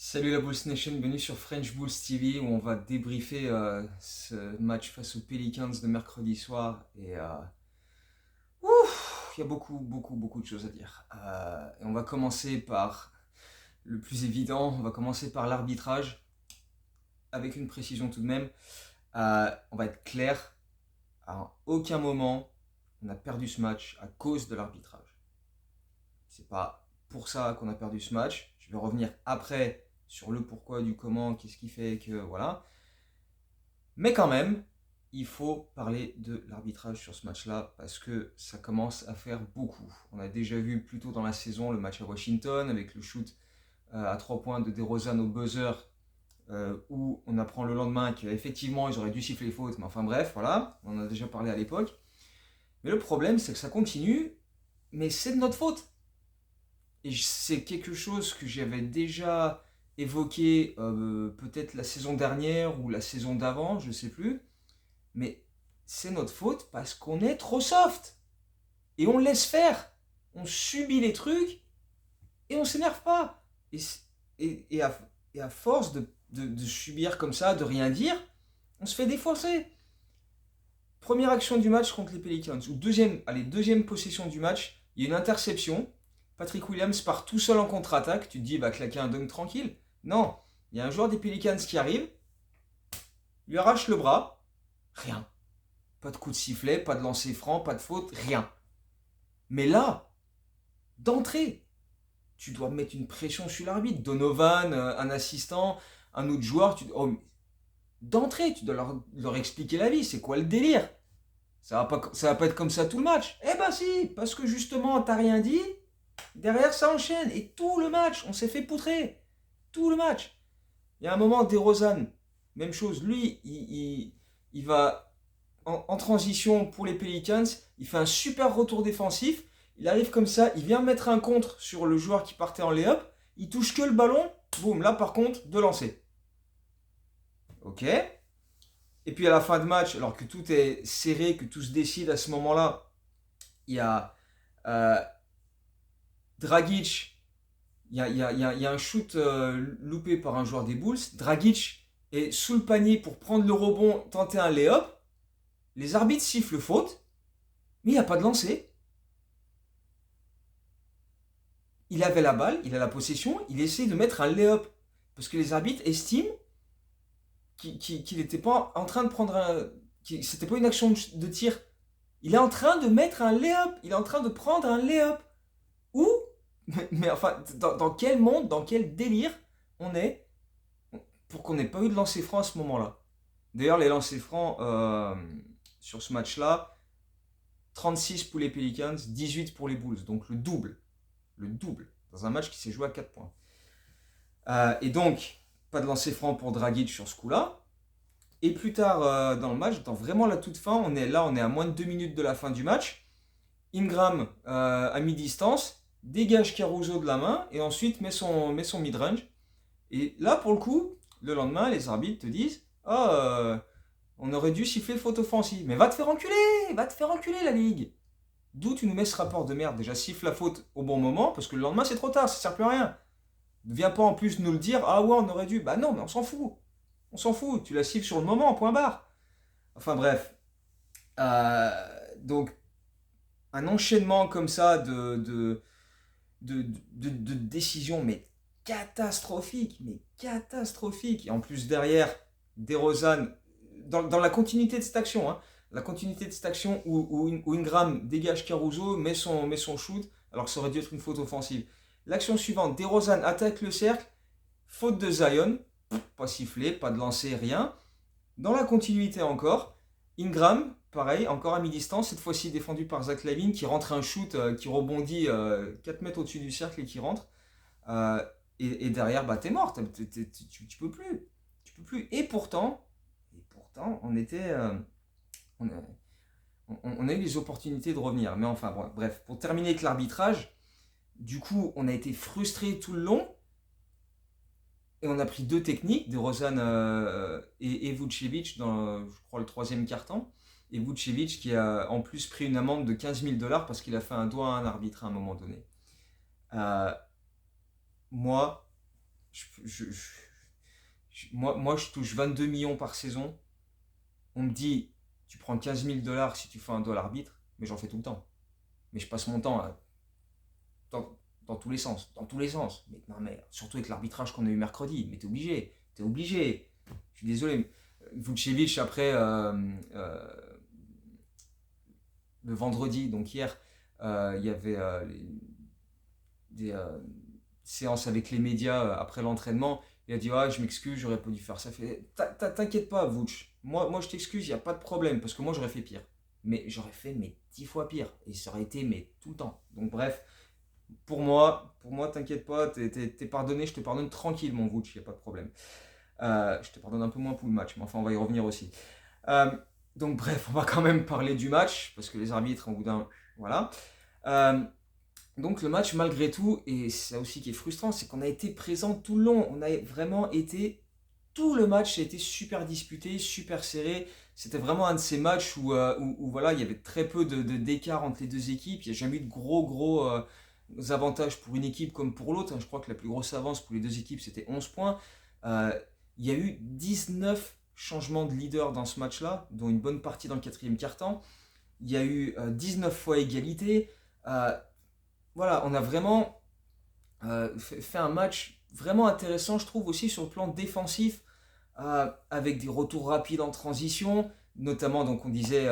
Salut la Bulls Nation, bienvenue sur French Bulls TV où on va débriefer ce match face aux Pelicans de mercredi soir. Il y a beaucoup de choses à dire. Et on va commencer par le plus évident, on va commencer par l'arbitrage, avec une précision tout de même. On va être clair, à aucun moment on a perdu ce match à cause de l'arbitrage. C'est pas pour ça qu'on a perdu ce match. Je vais revenir après sur le pourquoi, du comment, qu'est-ce qui fait que voilà. Mais quand même, il faut parler de l'arbitrage sur ce match-là parce que ça commence à faire beaucoup. On a déjà vu plus tôt dans la saison le match à Washington avec le shoot à 3 points de DeRozan au buzzer où on apprend le lendemain qu'effectivement ils auraient dû siffler faute, mais enfin bref, voilà, on en a déjà parlé à l'époque. Mais le problème, c'est que ça continue, mais c'est de notre faute. Et c'est quelque chose que j'avais déjà évoqué peut-être la saison dernière ou la saison d'avant, je ne sais plus. Mais c'est notre faute parce qu'on est trop soft. Et on laisse faire. On subit les trucs et on s'énerve pas. Et à force de subir comme ça, de rien dire, on se fait défoncer. Première action du match contre les Pelicans, ou deuxième possession du match, il y a une interception. Patrick Williams part tout seul en contre-attaque. Tu te dis, il va claquer un dunk tranquille. Non, il y a un joueur des Pelicans qui arrive, lui arrache le bras, rien. Pas de coup de sifflet, pas de lancer franc, pas de faute, rien. Mais là, d'entrée, tu dois mettre une pression sur l'arbitre. Donovan, un assistant, un autre joueur, d'entrée, tu dois leur expliquer la vie. C'est quoi le délire? Ça va pas être comme ça tout le match. Eh ben si, parce que justement, t'as rien dit, derrière ça enchaîne. Et tout le match, on s'est fait poutrer. Tout le match. Il y a un moment, DeRozan, même chose. Lui, il va en transition pour les Pelicans. Il fait un super retour défensif. Il arrive comme ça, il vient mettre un contre sur le joueur qui partait en lay-up. Il touche que le ballon. Boum, là par contre, de lancer. Ok. Et puis à la fin de match, alors que tout est serré, que tout se décide à ce moment-là, il y a euh, Dragic. Il y a un shoot loupé par un joueur des Bulls. Dragic est sous le panier pour prendre le rebond, tenter un lay-up. Les arbitres sifflent faute, mais il n'y a pas de lancer. Il avait la balle, il a la possession, il essaie de mettre un lay-up. Parce que les arbitres estiment qu'il n'était pas en train de prendre un. C'était pas une action de tir. Il est en train de mettre un lay-up. Il est en train de prendre un lay-up. Où mais enfin, dans quel monde, dans quel délire on est pour qu'on n'ait pas eu de lancer franc à ce moment-là? D'ailleurs, les lancers francs sur ce match-là, 36 pour les Pelicans, 18 pour les Bulls. Donc le double. Le double. Dans un match qui s'est joué à 4 points. Et donc, pas de lancer franc pour Dragic sur ce coup-là. Et plus tard dans le match, dans vraiment la toute fin, on est à moins de 2 minutes de la fin du match. Ingram à mi-distance, dégage Caruso de la main et ensuite met son mid-range. Et là, pour le coup, le lendemain, les arbitres te disent Ah, on aurait dû siffler faute offensive. Mais va te faire enculer la ligue. D'où tu nous mets ce rapport de merde? Déjà, siffle la faute au bon moment, parce que le lendemain, c'est trop tard, ça sert plus à rien. Ne viens pas en plus nous le dire Ah ouais, on aurait dû. Bah non, mais on s'en fout. On s'en fout, tu la siffles sur le moment, point barre. Enfin bref. Euh, donc, un enchaînement comme ça de décisions, mais catastrophiques, mais catastrophiques. Et en plus, derrière, DeRozan, dans la continuité de cette action, hein, la continuité de cette action où Ingram dégage Caruso, met son shoot, alors que ça aurait dû être une faute offensive. L'action suivante, DeRozan attaque le cercle, faute de Zion, pas sifflé, pas de lancer, rien. Dans la continuité encore, Ingram, pareil, encore à mi-distance, cette fois-ci défendu par Zach LaVine, qui rentre un shoot qui rebondit 4 mètres au-dessus du cercle et qui rentre. Et derrière, bah, t'es mort, tu peux plus. Tu peux plus. Et pourtant on, a, on a eu les opportunités de revenir. Mais enfin, bref, pour terminer avec l'arbitrage, du coup, on a été frustrés tout le long. Et on a pris deux techniques, de Rozan et Vucevic dans, je crois, le troisième quart-temps. Et Vucevic qui a en plus pris une amende de 15 000 dollars parce qu'il a fait un doigt à un arbitre à un moment donné. Euh, Moi, Moi, je touche 22 millions par saison. On me dit, tu prends 15 000 dollars si tu fais un doigt l'arbitre, mais j'en fais tout le temps. Mais je passe mon temps dans tous les sens. Dans tous les sens. Mais non, mais surtout avec l'arbitrage qu'on a eu mercredi. Mais t'es obligé. T'es obligé. Je suis désolé. Vucevic, après, le vendredi, donc hier, il y avait des séances avec les médias après l'entraînement. Il a dit ah, je m'excuse, j'aurais pas dû faire ça. T'inquiète pas, Vooch. Moi je t'excuse, il n'y a pas de problème, parce que moi j'aurais fait pire. Mais j'aurais fait 10 fois pire. Et ça aurait été tout le temps. Donc bref, pour moi t'inquiète pas, t'es pardonné, je te pardonne tranquille, mon Vooch, il n'y a pas de problème. Je te pardonne un peu moins pour le match, mais enfin on va y revenir aussi. Euh, donc bref, on va quand même parler du match, parce que les arbitres, en bout d'un... Voilà. Euh, donc le match, malgré tout, et c'est ça aussi qui est frustrant, c'est qu'on a été présent tout le long. On a vraiment été... Tout le match a été super disputé, super serré. C'était vraiment un de ces matchs où voilà, il y avait très peu d'écart entre les deux équipes. Il n'y a jamais eu de gros avantages pour une équipe comme pour l'autre. Je crois que la plus grosse avance pour les deux équipes, c'était 11 points. Euh, il y a eu 19 changements de leader dans ce match-là, dont une bonne partie dans le quatrième quart-temps. Il y a eu 19 fois égalité. Voilà, on a vraiment fait un match vraiment intéressant, je trouve, aussi sur le plan défensif, avec des retours rapides en transition, notamment, donc on disait,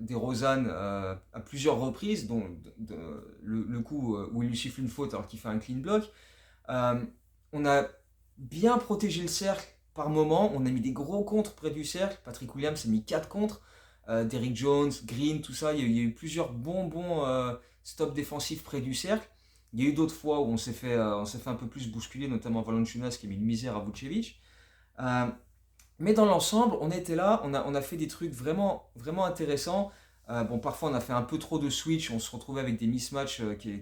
DeRozan à plusieurs reprises, dont le coup où il lui siffle une faute alors qu'il fait un clean block. On a bien protégé le cercle par moment, on a mis des gros contres près du cercle, Patrick Williams a mis 4 contres, Derrick Jones, Green, tout ça, il y a eu plusieurs bons stops défensifs près du cercle. Il y a eu d'autres fois où on s'est fait un peu plus bousculer, notamment Valanciunas qui a mis une misère à Vucevic. Mais dans l'ensemble, on était là, on a fait des trucs vraiment intéressants. Bon, parfois on a fait un peu trop de switch, on se retrouvait avec des mismatchs qui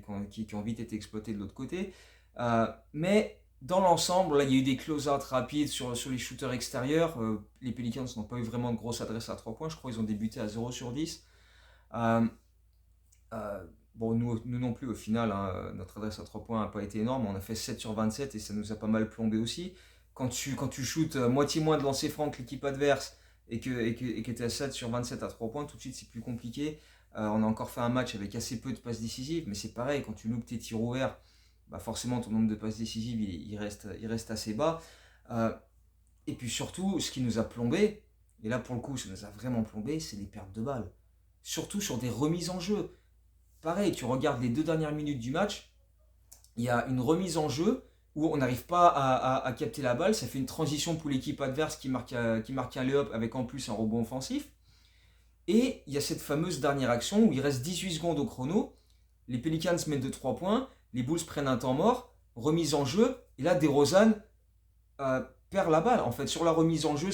ont vite été exploités de l'autre côté. Mais dans l'ensemble, là, il y a eu des close-out rapides sur les shooters extérieurs. Les Pelicans n'ont pas eu vraiment de grosse adresse à 3 points, je crois qu'ils ont débuté à 0 sur 10. Euh, bon, nous non plus, au final, hein, notre adresse à 3 points n'a pas été énorme. On a fait 7 sur 27 et ça nous a pas mal plombé aussi. Quand tu shootes moitié moins de lancers francs que l'équipe adverse et que tu es à 7 sur 27 à 3 points, tout de suite c'est plus compliqué. On a encore fait un match avec assez peu de passes décisives, mais c'est pareil, quand tu loupes tes tirs ouverts, bah forcément ton nombre de passes décisives il reste assez bas. Et puis surtout, ce qui nous a plombé, et là pour le coup ça nous a vraiment plombé, c'est les pertes de balles. Surtout sur des remises en jeu. Pareil, tu regardes les 2 dernières minutes du match, il y a une remise en jeu où on n'arrive pas à capter la balle, ça fait une transition pour l'équipe adverse qui marque un lay-up avec en plus un rebond offensif. Et il y a cette fameuse dernière action où il reste 18 secondes au chrono, les Pelicans mettent de 3 points, les Bulls prennent un temps mort, remise en jeu, et là DeRozan perd la balle. En fait, sur la remise en jeu,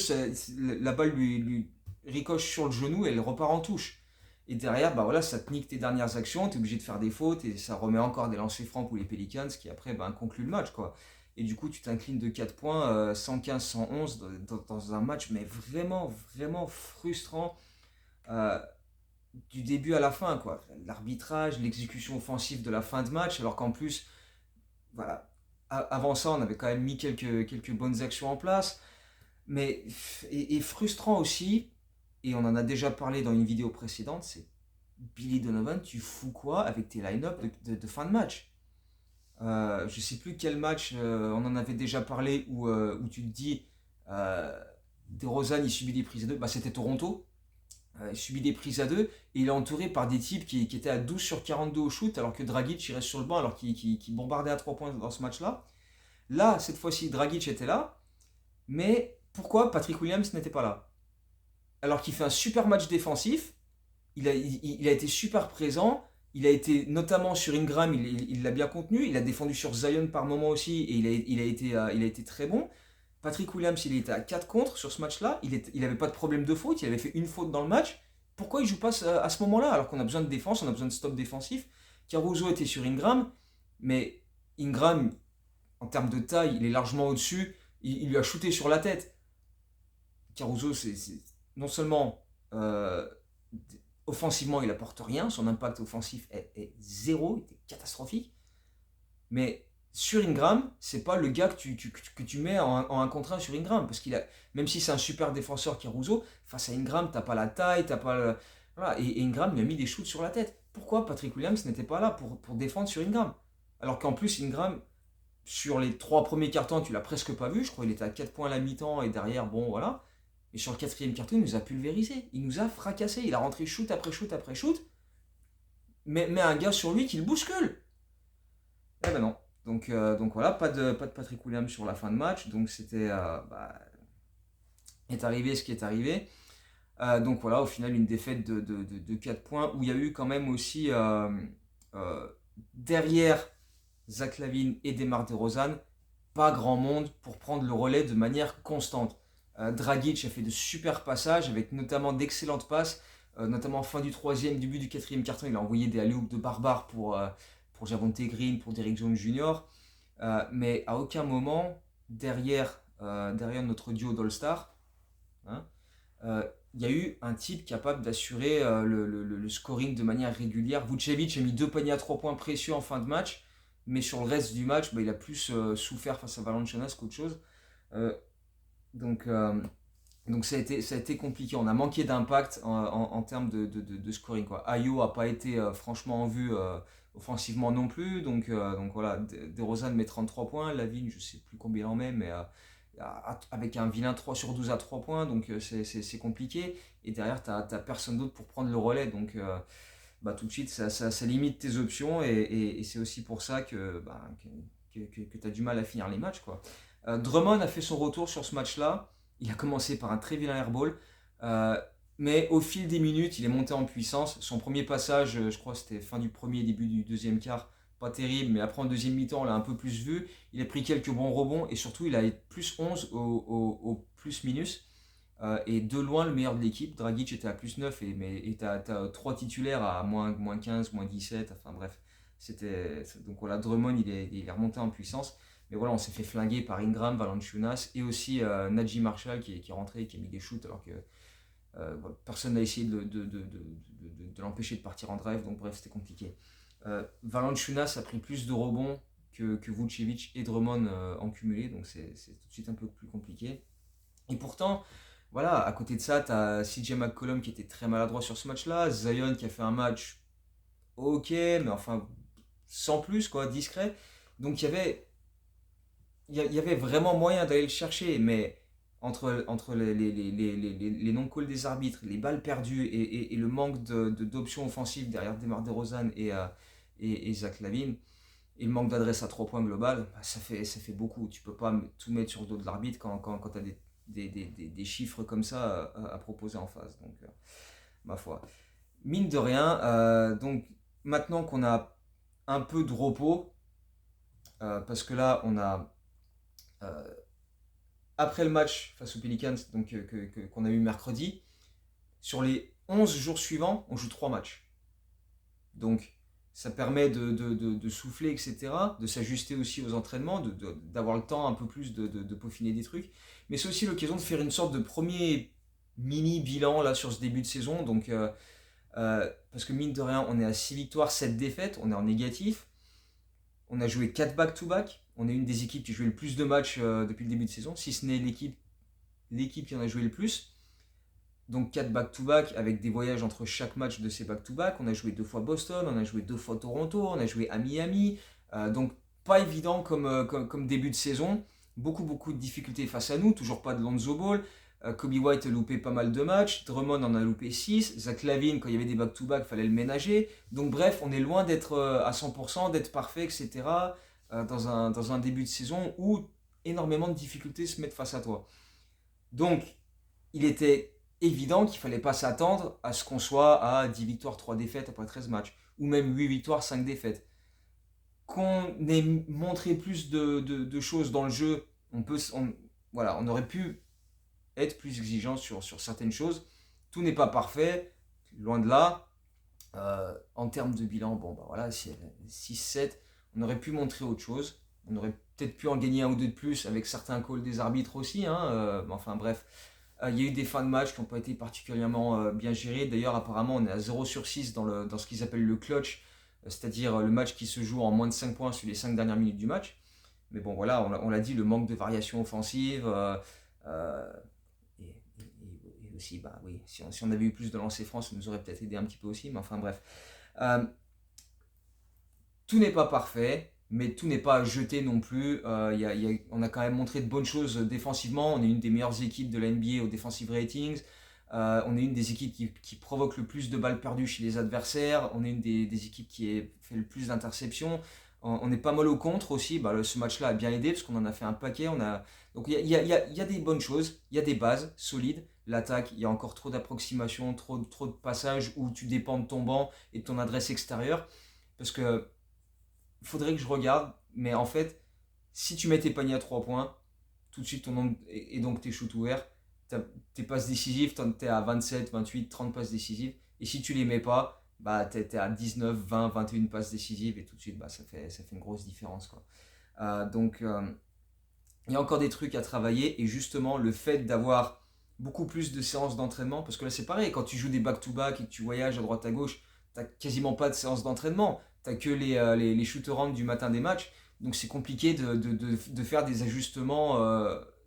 la balle lui ricoche sur le genou et elle repart en touche. Et derrière, bah voilà, ça te nique tes dernières actions, tu es obligé de faire des fautes et ça remet encore des lancers francs pour les Pelicans qui après concluent le match, quoi. Et du coup, tu t'inclines de 4 points, 115-111 dans un match, mais vraiment frustrant du début à la fin, quoi. L'arbitrage, l'exécution offensive de la fin de match, alors qu'en plus, voilà, avant ça, on avait quand même mis quelques bonnes actions en place. Mais, et frustrant aussi, et on en a déjà parlé dans une vidéo précédente, c'est Billy Donovan, tu fous quoi avec tes line-up de fin de match? Je sais plus quel match, on en avait déjà parlé, où tu te dis, DeRozan il subit des prises à deux, bah, c'était Toronto. Il subit des prises à deux et il est entouré par des types qui étaient à 12 sur 42 au shoot alors que Dragic il reste sur le banc alors qu'il bombardait à 3 points dans ce match-là. Là, cette fois-ci, Dragic était là, mais pourquoi Patrick Williams n'était pas là? Alors qu'il fait un super match défensif, il a été super présent, il a été notamment sur Ingram, il l'a bien contenu, il a défendu sur Zion par moment aussi et il a été très bon. Patrick Williams, il était à 4 contre sur ce match-là, il n'avait pas de problème de faute, il avait fait une faute dans le match. Pourquoi il joue pas à ce moment-là alors qu'on a besoin de défense, on a besoin de stop défensif? Caruso était sur Ingram, mais Ingram, en termes de taille, il est largement au-dessus, il lui a shooté sur la tête. Caruso, non seulement offensivement, il apporte rien, son impact offensif est zéro, il était catastrophique, mais sur Ingram, c'est pas le gars que tu mets en 1 contre 1 sur Ingram. Parce qu'il a, même si c'est un super défenseur qui est Caruso, face à Ingram, t'as pas la taille, t'as pas le. Voilà, et Ingram lui a mis des shoots sur la tête. Pourquoi Patrick Williams n'était pas là pour défendre sur Ingram? Alors qu'en plus, Ingram, sur les 3 premiers cartons, tu l'as presque pas vu. Je crois qu'il était à 4 points à la mi-temps et derrière, bon voilà. Et sur le 4e carton, il nous a pulvérisé. Il nous a fracassé. Il a rentré shoot après shoot après shoot. Mais un gars sur lui qui le bouscule. Eh ben non. Donc voilà, pas de Patrick Williams sur la fin de match. Donc c'était. Est arrivé ce qui est arrivé. Donc voilà, au final, une défaite de 4 points où il y a eu quand même aussi euh, derrière Zach LaVine et Demar DeRozan, pas grand monde pour prendre le relais de manière constante. Dragic a fait de super passages avec notamment d'excellentes passes, notamment fin du 3e, début du 4e carton. Il a envoyé des alley-oops de barbare pour Javonte Green, pour Derrick Jones Jr. Mais à aucun moment, derrière notre duo d'All-Star, hein, il y a eu un type capable d'assurer le scoring de manière régulière. Vucevic a mis 2 paniers à 3 points précieux en fin de match, mais sur le reste du match, il a plus souffert face à Valanciunas qu'autre chose. Euh, donc, euh, donc ça a été compliqué. On a manqué d'impact en termes de scoring, quoi. Ayo n'a pas été franchement en vue offensivement non plus. Donc voilà, DeRozan met 33 points. Lavine, je ne sais plus combien il en met, mais avec un vilain 3 sur 12 à 3 points. Donc c'est compliqué. Et derrière, tu n'as personne d'autre pour prendre le relais. Donc tout de suite, ça limite tes options. Et c'est aussi pour ça que tu as du mal à finir les matchs, quoi. Drummond a fait son retour sur ce match-là. Il a commencé par un très vilain airball. Mais au fil des minutes, il est monté en puissance. Son premier passage, je crois que c'était fin du premier, début du deuxième quart, pas terrible. Mais après, en deuxième mi-temps, on l'a un peu plus vu. Il a pris quelques bons rebonds. Et surtout, il a été plus 11 au plus-minus. Et de loin, le meilleur de l'équipe. Dragic était à plus 9. Et t'as 3 titulaires à moins 15, moins 17. Enfin bref. Donc voilà, Drummond, il est remonté en puissance. Mais voilà, on s'est fait flinguer par Ingram, Valanciunas et aussi Najee Marshall qui est rentré et qui a mis des shoots alors que personne n'a essayé de l'empêcher de partir en drive. Donc bref, c'était compliqué. Valanciunas a pris plus de rebonds que Vucevic et Drummond en cumulé. Donc c'est tout de suite un peu plus compliqué. Et pourtant, voilà, à côté de ça, tu as CJ McCollum qui était très maladroit sur ce match-là. Zion qui a fait un match ok, mais enfin sans plus, quoi, discret. Donc il y avait vraiment moyen d'aller le chercher, mais entre les non-calls des arbitres, les balles perdues et le manque d'options offensives derrière Demar DeRozan et Zach LaVine, et le manque d'adresse à 3 points global, ça fait beaucoup. Tu peux pas tout mettre sur le dos de l'arbitre quand tu as des chiffres comme ça à proposer en face. Donc, ma foi. Mine de rien, donc maintenant qu'on a un peu de repos, parce que là, on a euh, après le match face aux Pelicans donc, qu'on a eu mercredi, sur les 11 jours suivants, on joue 3 matchs. Donc ça permet de souffler, etc., de s'ajuster aussi aux entraînements, d'avoir le temps un peu plus de peaufiner des trucs. Mais c'est aussi l'occasion de faire une sorte de premier mini bilan là, sur ce début de saison. Donc, parce que mine de rien, on est à 6 victoires, 7 défaites, on est en négatif. On a joué 4 back-to-back. On est une des équipes qui a joué le plus de matchs depuis le début de saison, si ce n'est l'équipe qui en a joué le plus. Donc 4 back-to-back avec des voyages entre chaque match de ces back-to-back. On a joué 2 fois Boston, on a joué 2 fois Toronto, on a joué à Miami. Donc pas évident comme début de saison. Beaucoup de difficultés face à nous. Toujours pas de Lonzo Ball. Kobe White a loupé pas mal de matchs. Drummond en a loupé 6. Zach LaVine, quand il y avait des back-to-back, fallait le ménager. Donc bref, on est loin d'être à 100%, d'être parfait, etc. Dans un début de saison où énormément de difficultés se mettent face à toi. Donc, il était évident qu'il ne fallait pas s'attendre à ce qu'on soit à 10 victoires, 3 défaites après 13 matchs, ou même 8 victoires, 5 défaites. Qu'on ait montré plus de choses dans le jeu, voilà, on aurait pu être plus exigeant sur certaines choses. Tout n'est pas parfait, loin de là. En termes de bilan, bon, voilà, 6-7, on aurait pu montrer autre chose. On aurait peut-être pu en gagner un ou deux de plus avec certains calls des arbitres aussi. Enfin bref, il y a eu des fins de match qui n'ont pas été particulièrement bien gérés. D'ailleurs, apparemment, on est à 0 sur 6 dans ce qu'ils appellent le clutch, c'est-à-dire le match qui se joue en moins de 5 points sur les 5 dernières minutes du match. Mais bon, voilà, on l'a dit, le manque de variation offensive. Euh, et aussi, bah oui, si on avait eu plus de lancers francs, ça nous aurait peut-être aidé un petit peu aussi. Mais enfin, bref. Euh, Tout n'est pas parfait, mais tout n'est pas à jeter non plus. On a quand même montré de bonnes choses défensivement. On est une des meilleures équipes de la NBA au defensive ratings. On est une des équipes qui provoque le plus de balles perdues chez les adversaires. On est une des équipes qui fait le plus d'interceptions. On est pas mal au contre aussi. Bah, ce match-là a bien aidé parce qu'on en a fait un paquet. Donc il y a des bonnes choses, il y a des bases solides. L'attaque, il y a encore trop d'approximations, trop de passages où tu dépends de ton banc et de ton adresse extérieure. Parce que faudrait que je regarde, mais en fait, si tu mets tes paniers à 3 points, tout de suite ton nombre, et donc tes shoots ouverts, tes passes décisives, t'es à 27, 28, 30 passes décisives, et si tu les mets pas, bah t'es à 19, 20, 21 passes décisives, et tout de suite, bah, ça fait une grosse différence, quoi. Donc, il y a encore des trucs à travailler, et justement, le fait d'avoir beaucoup plus de séances d'entraînement, parce que là c'est pareil, quand tu joues des back-to-back et que tu voyages à droite à gauche, t'as quasiment pas de séances d'entraînement, t'as que les shoot-around du matin des matchs, donc c'est compliqué de faire des ajustements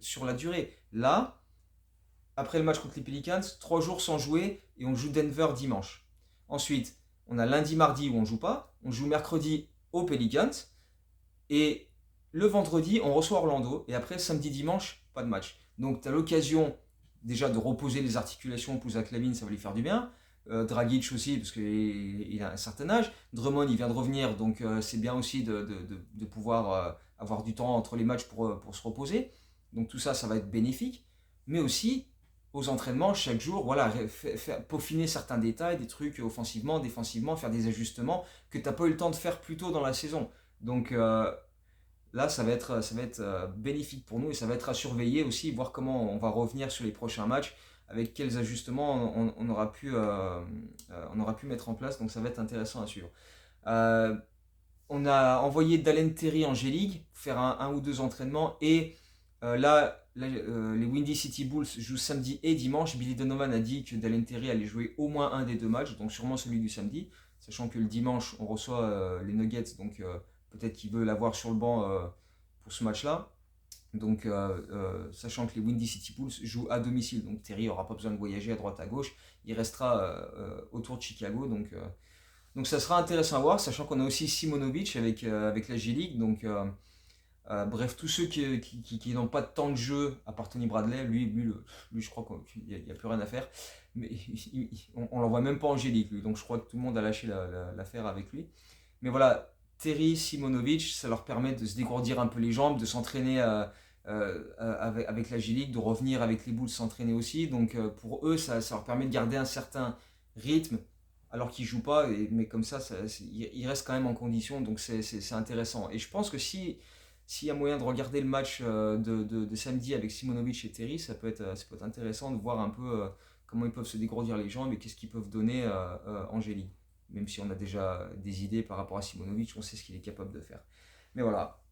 sur la durée. Là, après le match contre les Pelicans, 3 jours sans jouer, et on joue Denver dimanche. Ensuite, on a lundi, mardi où on joue pas, on joue mercredi aux Pelicans, et le vendredi, on reçoit Orlando. Et après, samedi, dimanche, pas de match. Donc, tu as l'occasion déjà de reposer les articulations pour Zach Lavine, ça va lui faire du bien. Dragic aussi, parce qu'il a un certain âge. Drummond, il vient de revenir, donc c'est bien aussi de pouvoir avoir du temps entre les matchs pour se reposer. Donc, tout ça, ça va être bénéfique. Mais aussi, aux entraînements, chaque jour, voilà, peaufiner certains détails, des trucs offensivement, défensivement, faire des ajustements que tu n'as pas eu le temps de faire plus tôt dans la saison. Donc, là, ça va être bénéfique pour nous et ça va être à surveiller aussi, voir comment on va revenir sur les prochains matchs, avec quels ajustements on aura pu mettre en place. Donc ça va être intéressant à suivre. Euh, on a envoyé Dalen Terry en G-League, faire un ou deux entraînements. Et les Windy City Bulls jouent samedi et dimanche. Billy Donovan a dit que Dalen Terry allait jouer au moins un des deux matchs, donc sûrement celui du samedi. Sachant que le dimanche, on reçoit les Nuggets, donc peut-être qu'il veut l'avoir sur le banc pour ce match-là. Donc, sachant que les Windy City Bulls jouent à domicile, donc Terry n'aura pas besoin de voyager à droite à gauche, il restera autour de Chicago. Donc ça sera intéressant à voir, sachant qu'on a aussi Simonovic avec la G-League. Donc, bref, tous ceux qui n'ont pas de temps de jeu, à part Tony Bradley, lui je crois qu'il n'y a plus rien à faire. Mais on l'envoie même pas en G-League, lui. Donc je crois que tout le monde a lâché l'affaire avec lui. Mais voilà, Terry, Simonovic, ça leur permet de se dégourdir un peu les jambes, de s'entraîner avec la G-League, de revenir avec les Bulls s'entraîner aussi. Donc pour eux, ça leur permet de garder un certain rythme alors qu'ils jouent pas. Mais comme ça, ils restent quand même en condition. Donc c'est intéressant. Et je pense que s'il y a moyen de regarder le match de samedi avec Simonovic et Terry, ça peut être intéressant de voir un peu comment ils peuvent se dégourdir les jambes et qu'est-ce qu'ils peuvent donner en G-League. Même si on a déjà des idées par rapport à Simonovic, on sait ce qu'il est capable de faire. Mais voilà.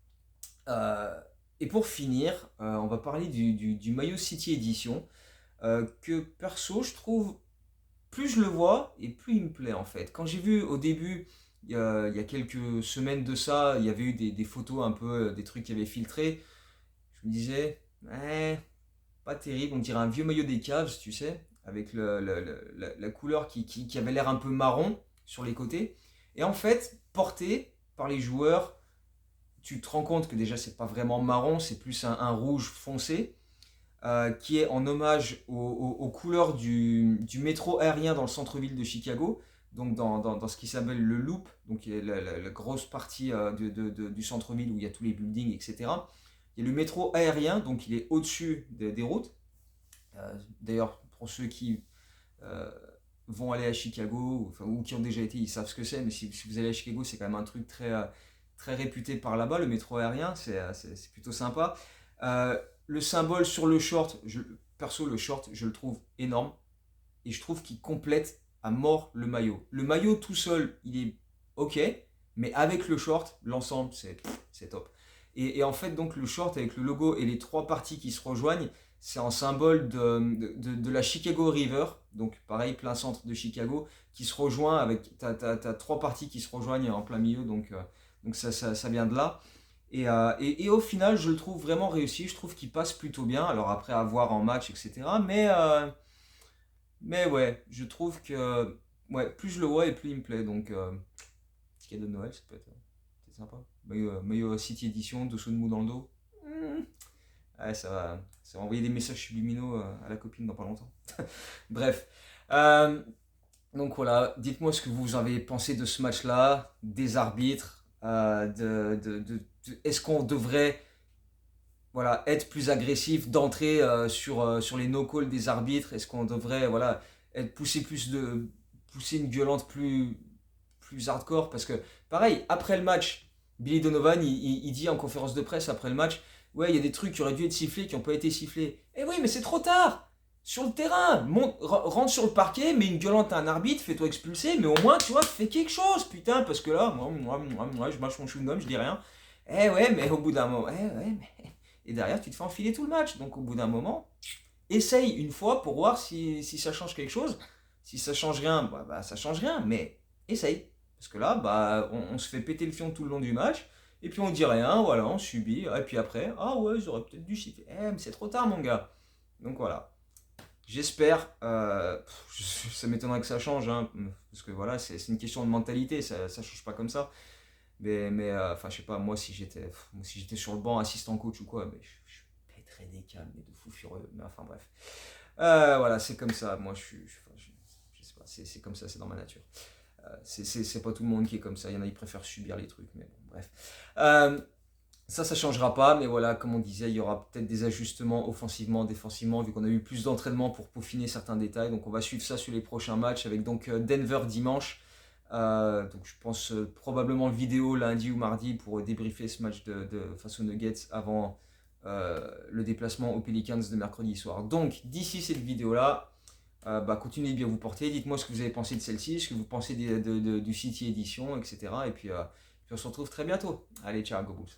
Euh, et pour finir, on va parler du Mayo City Edition, que perso, je trouve, plus je le vois, et plus il me plaît en fait. Quand j'ai vu au début, il y a quelques semaines de ça, il y avait eu des photos un peu, des trucs qui avaient filtré, je me disais, pas terrible, on dirait un vieux maillot des Cavs, tu sais, avec la couleur qui avait l'air un peu marron sur les côtés. Et en fait, porté par les joueurs, tu te rends compte que déjà c'est pas vraiment marron, c'est plus un rouge foncé, qui est en hommage aux couleurs du métro aérien dans le centre-ville de Chicago, donc dans ce qui s'appelle le Loop, donc la grosse partie du centre-ville où il y a tous les buildings, etc. Il y a le métro aérien, donc il est au-dessus des routes. D'ailleurs, pour ceux qui euh, vont aller à Chicago, ou qui ont déjà été, ils savent ce que c'est, mais si vous allez à Chicago, c'est quand même un truc très réputé par là-bas, le métro aérien, c'est plutôt sympa. Le symbole sur le short, perso, le short, je le trouve énorme, et je trouve qu'il complète à mort le maillot. Le maillot tout seul, il est ok, mais avec le short, l'ensemble, c'est top. Et en fait, donc, le short avec le logo et les trois parties qui se rejoignent, c'est en symbole de la Chicago River, donc pareil, plein centre de Chicago, qui se rejoint avec. T'as trois parties qui se rejoignent en plein milieu, donc ça vient de là. Et au final, je le trouve vraiment réussi. Je trouve qu'il passe plutôt bien. Alors après, à voir en match, etc. Mais ouais, je trouve que ouais, plus je le vois et plus il me plaît. Donc, petit cadeau de Noël, ça peut être sympa. Maillot City Edition, dessous de mou dans le dos. Ouais, ça va envoyer des messages subliminaux à la copine dans pas longtemps. Bref. Euh, donc voilà, dites-moi ce que vous avez pensé de ce match-là, des arbitres, est-ce qu'on devrait voilà, être plus agressif d'entrer sur les no-calls des arbitres? Est-ce qu'on devrait voilà, pousser une violente plus hardcore? Parce que pareil, après le match, Billy Donovan il dit en conférence de presse après le match, ouais, il y a des trucs qui auraient dû être sifflés qui n'ont pas été sifflés. Eh oui, mais c'est trop tard! Sur le terrain, rentre sur le parquet, mets une gueulante à un arbitre, fais-toi expulser, mais au moins, tu vois, fais quelque chose, putain, parce que là, moi je mâche mon chewing-gum, je dis rien. Eh ouais, mais au bout d'un moment, eh ouais, mais... Et derrière, tu te fais enfiler tout le match. Donc au bout d'un moment, essaye une fois pour voir si ça change quelque chose. Si ça change rien, bah ça change rien, mais essaye. Parce que là, on se fait péter le fion tout le long du match, et puis on dit rien, voilà, on subit, et puis après, ah ouais, j'aurais peut-être dû siffler. Eh, mais c'est trop tard, mon gars. Donc voilà. J'espère, ça m'étonnerait que ça change, hein, parce que voilà, c'est une question de mentalité, ça change pas comme ça. Enfin, je sais pas, moi si j'étais sur le banc, assistant coach ou quoi, mais je pèterais des câbles, mais de fou furieux. Mais enfin, bref. Voilà, c'est comme ça. Moi, enfin, je sais pas, c'est comme ça, c'est dans ma nature. C'est pas tout le monde qui est comme ça. Il y en a, ils préfèrent subir les trucs, mais bon, bref. Ça changera pas, mais voilà, comme on disait, il y aura peut-être des ajustements offensivement, défensivement, vu qu'on a eu plus d'entraînement pour peaufiner certains détails. Donc on va suivre ça sur les prochains matchs avec donc Denver dimanche. Donc je pense probablement vidéo lundi ou mardi pour débriefer ce match face aux Nuggets avant le déplacement aux Pelicans de mercredi soir. Donc d'ici cette vidéo-là, continuez de bien vous porter. Dites-moi ce que vous avez pensé de celle-ci, ce que vous pensez du City Edition, etc. Et puis on se retrouve très bientôt. Allez, ciao, go Bulls.